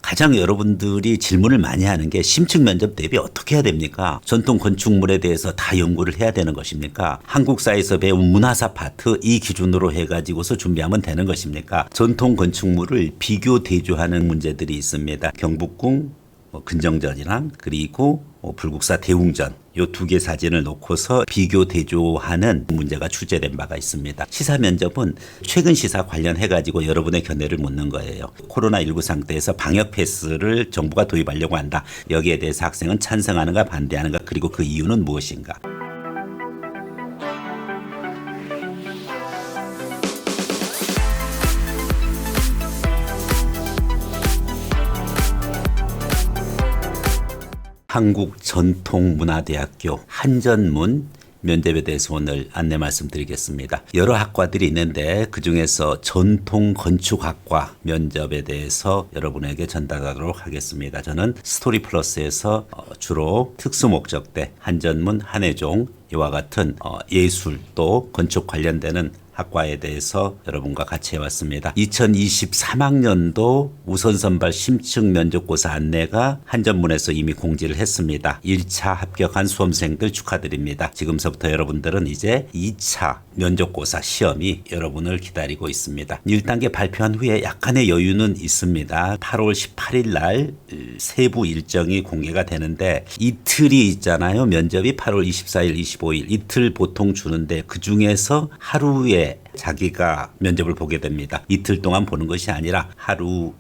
가장 여러분들이 질문을 많이 하는 게 심층 면접 대비 어떻게 해야 됩니까? 전통 건축물에 대해서 다 연구를 해야 되는 것입니까? 한국사에서 배운 문화사 파트 이 기준으로 해가지고서 준비하면 되는 것입니까? 전통 건축물을 비교 대조하는 문제들이 있습니다. 경복궁 근정전이랑 그리고 불국사 대웅전 요 두 개 사진을 놓고서 비교 대조하는 문제가 출제된 바가 있습니다. 시사 면접은 최근 시사 관련해 가지고 여러분의 견해를 묻는 거예요. 코로나19 상태에서 방역 패스를 정부가 도입하려고 한다. 여기에 대해서 학생은 찬성하는가 반대하는가 그리고 그 이유는 무엇인가. 한국전통문화대학교 한전문 면접에 대해서 오늘 안내 말씀드리겠습니다. 여러 학과들이 있는데 그중에서 전통건축학과 면접에 대해서 여러분에게 전달하도록 하겠습니다. 저는 스토리플러스에서 주로 특수목적대 한전문 한해종 이와 같은 예술 또 건축 관련되는 학과에 대해서 여러분과 같이 해왔습니다. 2023학년도 우선선발 심층 면접고사 안내가 한전문에서 이미 공지를 했습니다. 1차 합격한 수험생들 축하드립니다. 지금서부터 여러분들은 이제 2차 면접고사 시험이 여러분을 기다리고 있습니다. 1단계 발표한 후에 약간의 여유는 있습니다. 8월 18일 날 세부 일정이 공개가 되는데 이틀이 있잖아요. 면접이 8월 24일, 25일 이틀 보통 주는데 그중에서 하루에 자기가 면접을 보게 됩니다. 이틀 동안 보는 것이 아니라 하루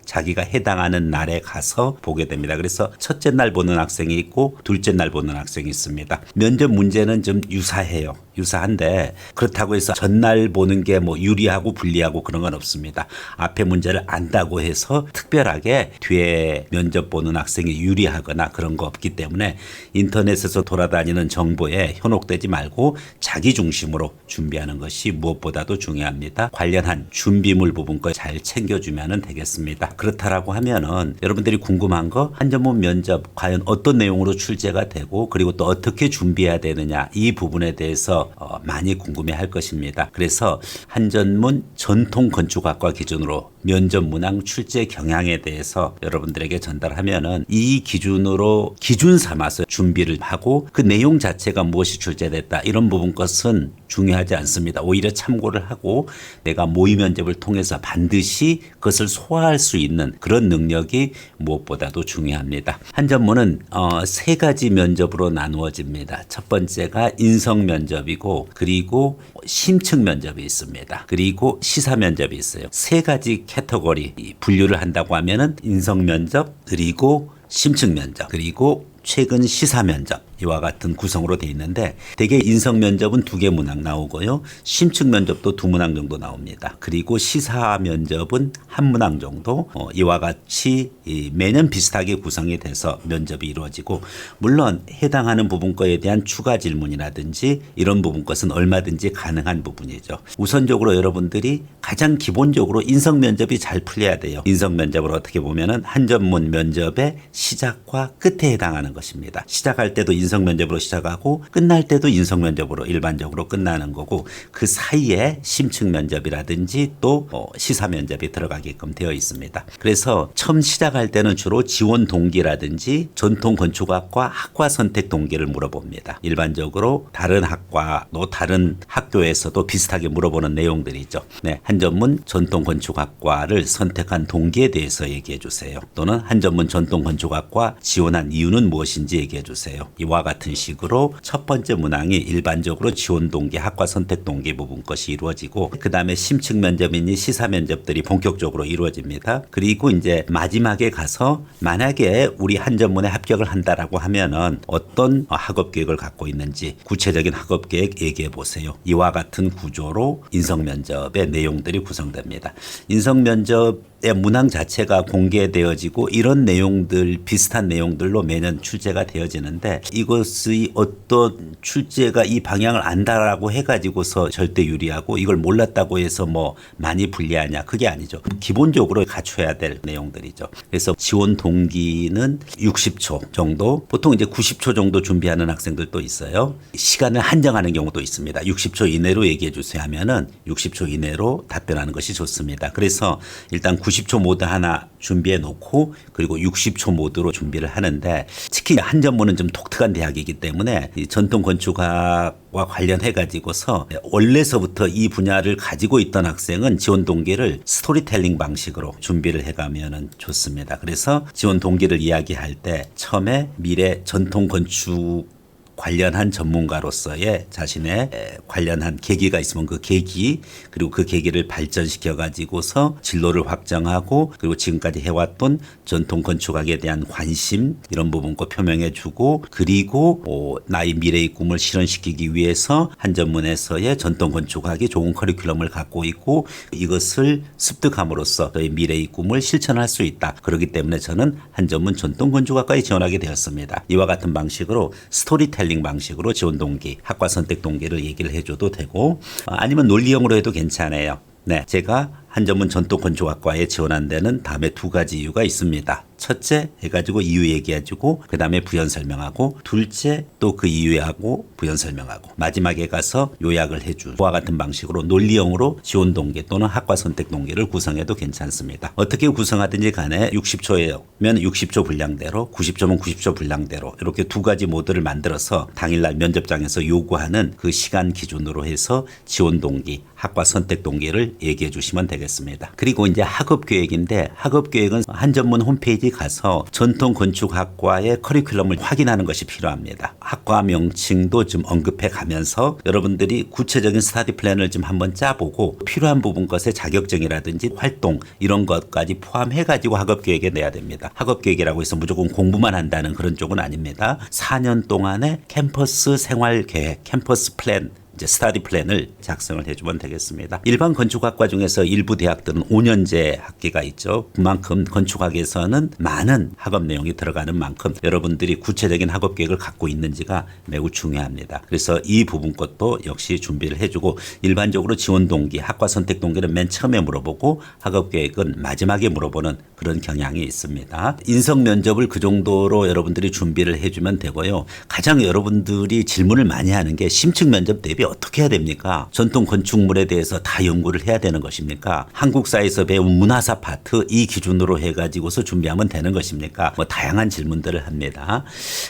자기가 해당하는 날에 가서 보게 됩니다. 그래서 첫째 날 보는 학생이 있고 둘째 날 보는 학생이 있습니다. 면접 문제는 좀 유사해요. 유사한데 그렇다고 해서 전날 보는 게 뭐 유리하고 불리하고 그런 건 없습니다. 앞에 문제를 안다고 해서 특별하게 뒤에 면접 보는 학생이 유리하거나 그런 거 없기 때문에 인터넷에서 돌아다니는 정보에 현혹되지 말고 자기 중심으로 준비하는 것이 무엇보다도 중요합니다. 관련한 준비물 부분 걸 잘 챙겨주면 되겠습니다. 그렇다라고 하면은 여러분들이 궁금한 거 한전문 면접 과연 어떤 내용으로 출제가 되고 그리고 또 어떻게 준비해야 되느냐 이 부분에 대해서 많이 궁금해할 것입니다. 그래서 한전문 전통건축학과 기준으로 면접 문항 출제 경향에 대해서 여러분들에게 전달하면은 이 기준으로 기준 삼아서 준비를 하고 그 내용 자체가 무엇이 출제됐다 이런 부분 것은 중요하지 않습니다. 오히려 참고를 하고 내가 모의 면접을 통해서 반드시 그것을 소화할 수 있는 그런 능력이 무엇보다도 중요합니다. 한전문은 세 가지 면접으로 나누어집니다. 첫 번째가 인성 면접이고 그리고 심층 면접이 있습니다. 그리고 시사 면접이 있어요. 세 가지 캐터고리 분류를 한다고 하면은 인성 면접 그리고 심층 면접 그리고 최근 시사 면접 이와 같은 구성으로 되어 있는데 대개 인성 면접은 2개 문항 나오고요. 심층 면접도 2문항 정도 나옵니다. 그리고 시사 면접은 1문항 정도 이와 같이 매년 비슷하게 구성이 돼서 면접이 이루어지고 물론 해당하는 부분 거에 대한 추가 질문이라든지 이런 부분 것은 얼마든지 가능한 부분이죠. 우선적으로 여러분들이 가장 기본적으로 인성 면접이 잘 풀려야 돼요. 인성 면접을 어떻게 보면은 한전문 면접의 시작과 끝에 해당하는 것입니다. 시작할 때도 인성 면접으로 시작하고 끝날 때도 인성 면접으로 일반적으로 끝나는 거고 그 사이에 심층 면접이라든지 또 시사 면접이 들어가게끔 되어 있습니다. 그래서 처음 시작할 때는 주로 지원 동기라든지 전통 건축학과 학과 선택 동기를 물어봅니다. 일반적으로 다른 학과 또 다른 학교에서도 비슷하게 물어보는 내용들이죠. 네, 한전문 전통 건축학과를 선택한 동기에 대해서 얘기해 주세요. 또는 한전문 전통 건축학과 지원한 이유는 무엇인지 얘기해 주세요. 이와 같은 식으로 첫 번째 문항이 일반적으로 지원 동기, 학과 선택 동기 부분 것이 이루어지고 그 다음에 심층 면접이니 시사 면접들이 본격적으로 이루어집니다. 그리고 이제 마지막에 가서 만약에 우리 한전문에 합격을 한다라고 하면은 어떤 학업 계획을 갖고 있는지 구체적인 학업 계획 얘기해 보세요. 이와 같은 구조로 인성 면접의 내용들이 구성됩니다. 인성 면접의 문항 자체가 공개되어지고 이런 내용들 비슷한 내용들로 매년 출제가 되어지는데 이것의 어떤 출제가 이 방향을 안다라고 해가지고서 절대 유리하고 이걸 몰랐다고 해서 뭐 많이 불리하냐 그게 아니죠. 기본적으로 갖춰야 될 내용들이죠. 그래서 지원 동기는 60초 정도 보통 이제 90초 정도 준비하는 학생들도 있어요. 시간을 한정하는 경우도 있습니다. 60초 이내로 얘기해 주세요 하면은 60초 이내로 답변하는 것이 좋습니다. 그래서 일단 90초 모드 하나 준비해 놓고 그리고 60초 모드로 준비를 하는데 특히 한전문은 좀 독특한 대학이기 때문에 이 전통 건축학과 관련해 가지고서 원래서부터 이 분야를 가지고 있던 학생은 지원 동기를 스토리텔링 방식으로 준비를 해가면은 좋습니다. 그래서 지원 동기를 이야기할 때 처음에 미래 전통 건축 관련한 전문가로서의 자신의 관련한 계기가 있으면 그 계기 그리고 그 계기를 발전시켜 가지고서 진로를 확정하고 그리고 지금까지 해왔던 전통 건축학에 대한 관심 이런 부분 꼭 표명해 주고 그리고 나의 미래의 꿈을 실현시키기 위해서 한전문에서의 전통 건축학이 좋은 커리큘럼을 갖고 있고 이것을 습득함으로써 너의 미래의 꿈을 실천할 수 있다. 그렇기 때문에 저는 한전문 전통 건축학과에 지원하게 되었습니다. 이와 같은 방식으로 스토리텔링 방식으로 지원 동기, 학과 선택 동기를 얘기를 해줘도 되고 아니면 논리형으로 해도 괜찮아요. 네, 제가 한전문 전통 건축학과에 지원한 데는 다음에 두 가지 이유가 있습니다. 첫째 해가지고 이유 얘기해주고 그 다음에 부연 설명하고 둘째 또 그 이유하고 부연 설명하고 마지막에 가서 요약을 해준 그와 같은 방식으로 논리형으로 지원 동기 또는 학과 선택 동기를 구성해도 괜찮습니다. 어떻게 구성하든지 간에 60초면 60초 분량대로 90초면 90초 분량대로 이렇게 두 가지 모드를 만들어서 당일날 면접장에서 요구하는 그 시간 기준으로 해서 지원 동기, 학과 선택 동기를 얘기해 주시면 되겠습니다. 그리고 이제 학업 계획인데 학업 계획은 한전문 홈페이지 가서 전통 건축학과의 커리큘럼을 확인하는 것이 필요합니다. 학과 명칭도 좀 언급해 가면서 여러분들이 구체적인 스터디 플랜을 좀 한번 짜보고 필요한 부분 것의 자격증이라든지 활동 이런 것까지 포함해 가지고 학업 계획에 내야 됩니다. 학업 계획이라고 해서 무조건 공부만 한다는 그런 쪽은 아닙니다. 4년 동안의 캠퍼스 생활 계획, 캠퍼스 플랜 이제 스터디 플랜을 작성을 해주면 되겠습니다. 일반 건축학과 중에서 일부 대학들은 5년제 학기가 있죠. 그만큼 건축학에서는 많은 학업 내용이 들어가는 만큼 여러분들이 구체적인 학업 계획을 갖고 있는지가 매우 중요합니다. 그래서 이 부분 것도 역시 준비를 해주고 일반적으로 지원 동기, 학과 선택 동기는 맨 처음에 물어보고 학업 계획은 마지막에 물어보는 그런 경향이 있습니다. 인성 면접을 그 정도로 여러분들이 준비를 해주면 되고요. 가장 여러분들이 질문을 많이 하는 게 심층 면접 대비 어떻게 해야 됩니까? 전통 건축물에 대해서 다 연구를 해야 되는 것입니까? 한국사에서 배운 문화사 파트 이 기준으로 해가지고서 준비하면 되는 것입니까? 뭐 다양한 질문들을 합니다.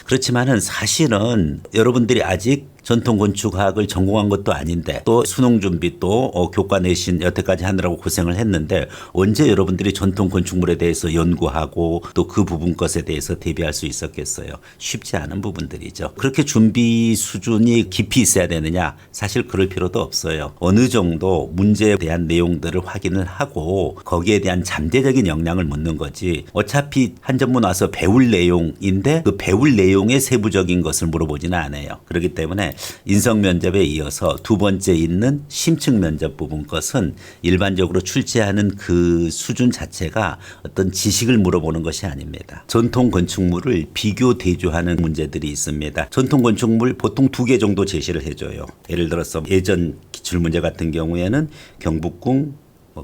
그렇지만은 사실은 여러분들이 아직 전통 건축학을 전공한 것도 아닌데 또 수능 준비 또 교과 내신 여태까지 하느라고 고생을 했는데 언제 여러분들이 전통 건축물에 대해서 연구하고 또 그 부분 것에 대해서 대비할 수 있었겠어요. 쉽지 않은 부분들이죠. 그렇게 준비 수준이 깊이 있어야 되느냐? 사실 그럴 필요도 없어요. 어느 정도 문제에 대한 내용들을 확인을 하고 거기에 대한 잠재적인 역량을 묻는 거지 어차피 한전문 와서 배울 내용인데 그 배울 내용의 세부적인 것을 물어보지는 않아요. 그렇기 때문에 인성 면접에 이어서 두 번째 있는 심층 면접 부분 것은 일반적으로 출제하는 그 수준 자체가 어떤 지식을 물어보는 것이 아닙니다. 전통 건축물을 비교 대조하는 문제들이 있습니다. 전통 건축물 보통 두 개 정도 제시를 해줘요. 예를 들어서 예전 기출문제 같은 경우에는 경복궁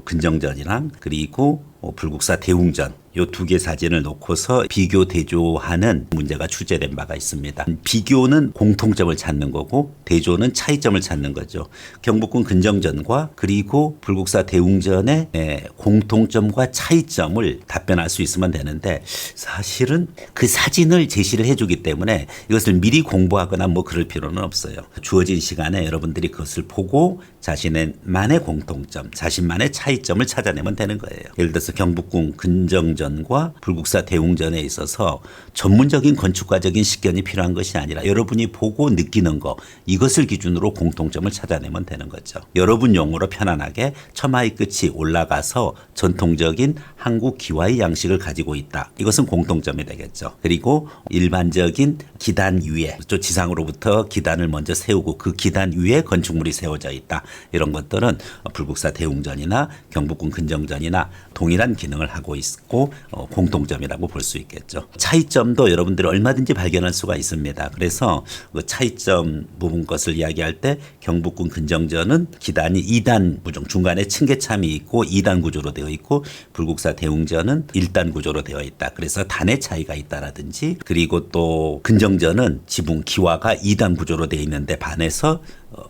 근정전이랑 그리고 불국사 대웅전 요 두 개 사진을 놓고서 비교 대조하는 문제가 출제된 바가 있습니다. 비교는 공통점을 찾는 거고 대조는 차이점을 찾는 거죠. 경복궁 근정전과 그리고 불국사 대웅전의 공통점과 차이점을 답변할 수 있으면 되는데 사실은 그 사진을 제시를 해주기 때문에 이것을 미리 공부하거나 뭐 그럴 필요는 없어요. 주어진 시간에 여러분들이 그것을 보고 자신만의 공통점, 자신만의 차이점을 찾아내면 되는 거예요. 예를 들어서 경복궁 근정전과 불국사 대웅전에 있어서 전문적인 건축가적인 식견이 필요한 것이 아니라 여러분이 보고 느끼는 거 이것을 기준으로 공통점을 찾아내면 되는 거죠. 여러분 용어로 편안하게 처마의 끝이 올라가서 전통적인 한국 기와의 양식을 가지고 있다. 이것은 공통점이 되겠죠. 그리고 일반적인 기단 위에 저 지상으로부터 기단을 먼저 세우고 그 기단 위에 건축물이 세워져 있다. 이런 것들은 불국사 대웅전이나 경복궁 근정전이나 동일한 기능을 하고 있고 공통점이라고 볼 수 있겠죠. 차이점도 여러분들이 얼마든지 발견할 수가 있습니다. 그래서 그 차이점 부분 것을 이야기할 때 경복궁 근정전은 기단이 2단 구조 중간에 층계참이 있고 2단 구조로 되어 있고 불국사 대웅전은 1단 구조로 되어 있다. 그래서 단의 차이가 있다라든지 그리고 또 근정전은 지붕 기와가 2단 구조로 되어 있는데 반해서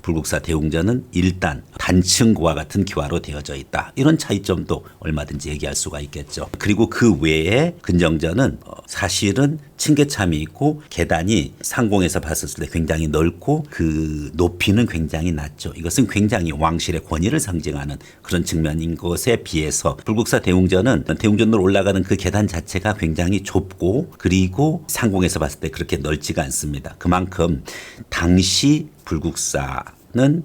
불국사 대웅전은 일단 단층과 같은 기와로 되어져 있다. 이런 차이점도 얼마든지 얘기할 수가 있겠죠. 그리고 그 외에 근정전은 사실은 층계참이 있고 계단이 상공에서 봤을 때 굉장히 넓고 그 높이는 굉장히 낮죠. 이것은 굉장히 왕실의 권위를 상징하는 그런 측면인 것에 비해서 불국사 대웅전은 대웅전으로 올라가는 그 계단 자체가 굉장히 좁고 그리고 상공에서 봤을 때 그렇게 넓지가 않습니다. 그만큼 당시 불국사는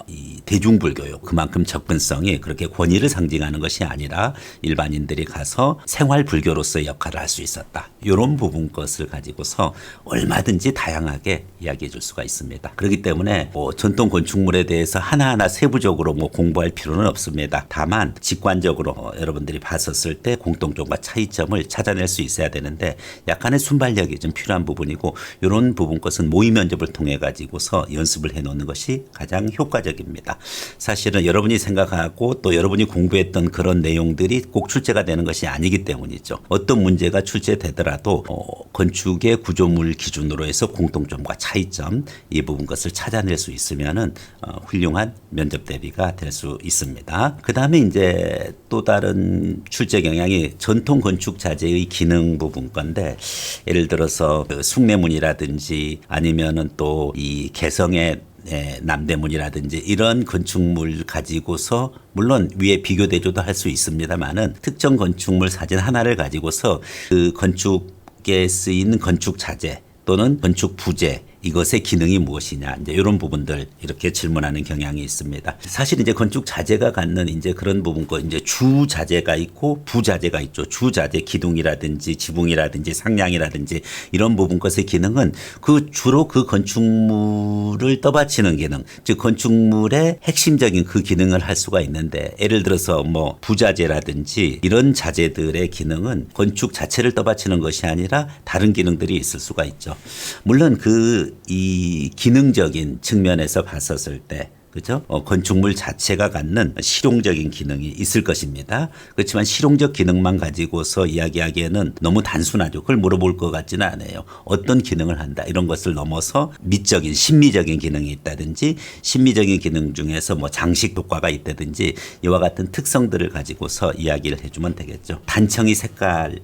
이 대중불교요. 그만큼 접근성이 그렇게 권위를 상징하는 것이 아니라 일반인들이 가서 생활불교로서의 역할을 할 수 있었다. 이런 부분 것을 가지고서 얼마든지 다양하게 이야기해 줄 수가 있습니다. 그렇기 때문에 전통 건축물에 대해서 하나하나 세부적으로 공부할 필요는 없습니다. 다만 직관적으로 여러분들이 봤었을 때 공통점과 차이점을 찾아낼 수 있어야 되는데 약간의 순발력이 좀 필요한 부분이고 이런 부분 것은 모의 면접을 통해 가지고서 연습을 해 놓는 것이 가장 효과적입니다. 사실은 여러분이 생각하고 또 여러분이 공부했던 그런 내용들이 꼭 출제가 되는 것이 아니기 때문이죠. 어떤 문제가 출제되더라도 건축의 구조물 기준으로 해서 공통점과 차이점 이 부분 것을 찾아낼 수 있으면은 훌륭한 면접 대비가 될 수 있습니다. 그 다음에 이제 또 다른 출제 경향이 전통 건축 자재의 기능 부분 건데 예를 들어서 그 숭례문이라든지 아니면은 또 이 개성의 남대문이라든지 이런 건축물 가지고서 물론 위에 비교 대조도 할 수 있습니다만은 특정 건축물 사진 하나를 가지고서 그 건축에 쓰이는 건축 자재 또는 건축 부재 이것의 기능이 무엇이냐 이제 이런 부분들 이렇게 질문하는 경향이 있습니다. 사실 이제 건축 자재가 갖는 이제 그런 부분 거 이제 주 자재가 있고 부자재가 있죠. 주 자재 기둥이라든지 지붕이라든지 상량이라든지 이런 부분 것의 기능은 그 주로 그 건축물을 떠받치는 기능, 즉 건축물의 핵심적인 그 기능을 할 수가 있는데 예를 들어서 뭐 부자재라든지 이런 자재들의 기능은 건축 자체를 떠받치는 것이 아니라 다른 기능들이 있을 수가 있죠. 물론 이 기능적인 측면에서 봤었을 때 그죠? 건축물 자체가 갖는 실용적인 기능이 있을 것입니다. 그렇지만 실용적 기능만 가지고서 이야기하기에는 너무 단순하죠. 그걸 물어볼 것 같지는 않아요. 어떤 기능을 한다 이런 것을 넘어서 미적인 심미적인 기능이 있다든지 심미적인 기능 중에서 뭐 장식 효과가 있다든지 이와 같은 특성들을 가지고서 이야기를 해주면 되겠죠. 단청이 색깔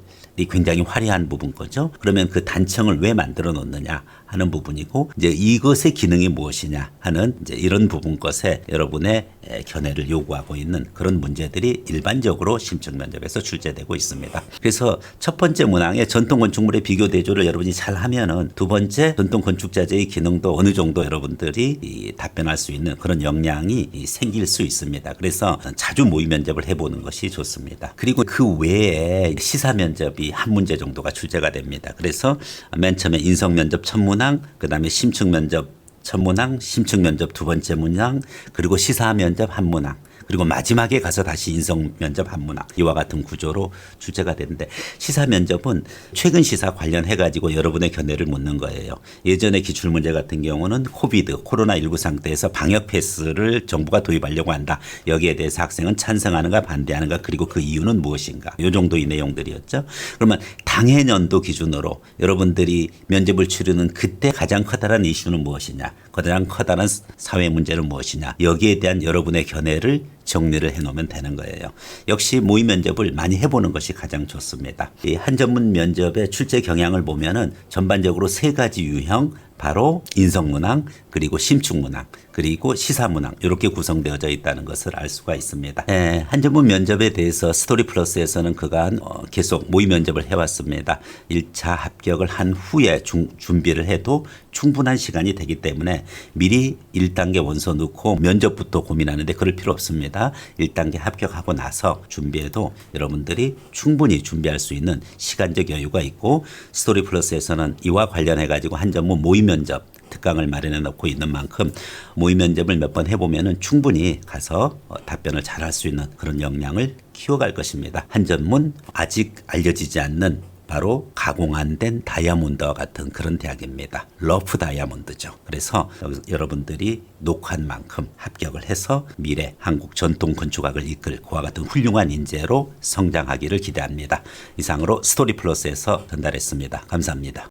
굉장히 화려한 부분 거죠. 그러면 그 단청을 왜 만들어 놓느냐 하는 부분이고 이제 이것의 기능이 무엇이냐 하는 이제 이런 부분 것에 여러분의 견해를 요구하고 있는 그런 문제들이 일반적으로 심층 면접에서 출제되고 있습니다. 그래서 첫 번째 문항의 전통 건축물의 비교 대조를 여러분이 잘 하면은 두 번째 전통 건축 자재의 기능도 어느 정도 여러분들이 답변할 수 있는 그런 역량이 생길 수 있습니다. 그래서 자주 모의 면접을 해보는 것이 좋습니다. 그리고 그 외에 시사 면접이 한 문제 정도가 출제가 됩니다. 그래서 맨 처음에 인성 면접 첫 문항, 그다음에 심층 면접 첫 문항, 심층 면접 두 번째 문항, 그리고 시사 면접 한 문항. 그리고 마지막에 가서 다시 인성 면접 한 문항 이와 같은 구조로 출제가 되는데 시사 면접은 최근 시사 관련해 가지고 여러분의 견해를 묻는 거예요. 예전에 기출 문제 같은 경우는 코로나19 상태에서 방역 패스를 정부가 도입하려고 한다. 여기에 대해서 학생은 찬성하는가 반대하는가 그리고 그 이유는 무엇인가. 이 정도의 내용들이었죠. 그러면 당해년도 기준으로 여러분들이 면접을 치르는 그때 가장 커다란 이슈는 무엇이냐. 가장 커다란 사회 문제는 무엇이냐. 여기에 대한 여러분의 견해를 정리를 해놓으면 되는 거예요. 역시 모의 면접을 많이 해보는 것이 가장 좋습니다. 이 한전문 면접의 출제 경향을 보면은 전반적으로 세 가지 유형 바로 인성문항 그리고 심층문항 그리고 시사문항 이렇게 구성되어져 있다는 것을 알 수가 있습니다. 한전문 면접에 대해서 스토리 플러스에서는 그간 계속 모의 면접을 해왔습니다. 1차 합격을 한 후에 준비를 해도 충분한 시간이 되기 때문에 미리 1단계 원서 넣고 면접부터 고민하는데 그럴 필요 없습니다. 1단계 합격하고 나서 준비해도 여러분들이 충분히 준비할 수 있는 시간적 여유가 있고 스토리 플러스에서는 이와 관련해 가지고 한전문 모의 면접 특강을 마련해 놓고 있는 만큼 모의 면접을 몇 번 해보면은 충분히 가서 답변을 잘할 수 있는 그런 역량을 키워갈 것입니다. 한전문 아직 알려지지 않는 바로 가공 안 된 다이아몬드와 같은 그런 대학입니다. 러프 다이아몬드죠. 그래서 여러분들이 녹한 만큼 합격을 해서 미래 한국 전통 건축학을 이끌 그와 같은 훌륭한 인재로 성장하기를 기대합니다. 이상으로 스토리 플러스에서 전달했습니다. 감사합니다.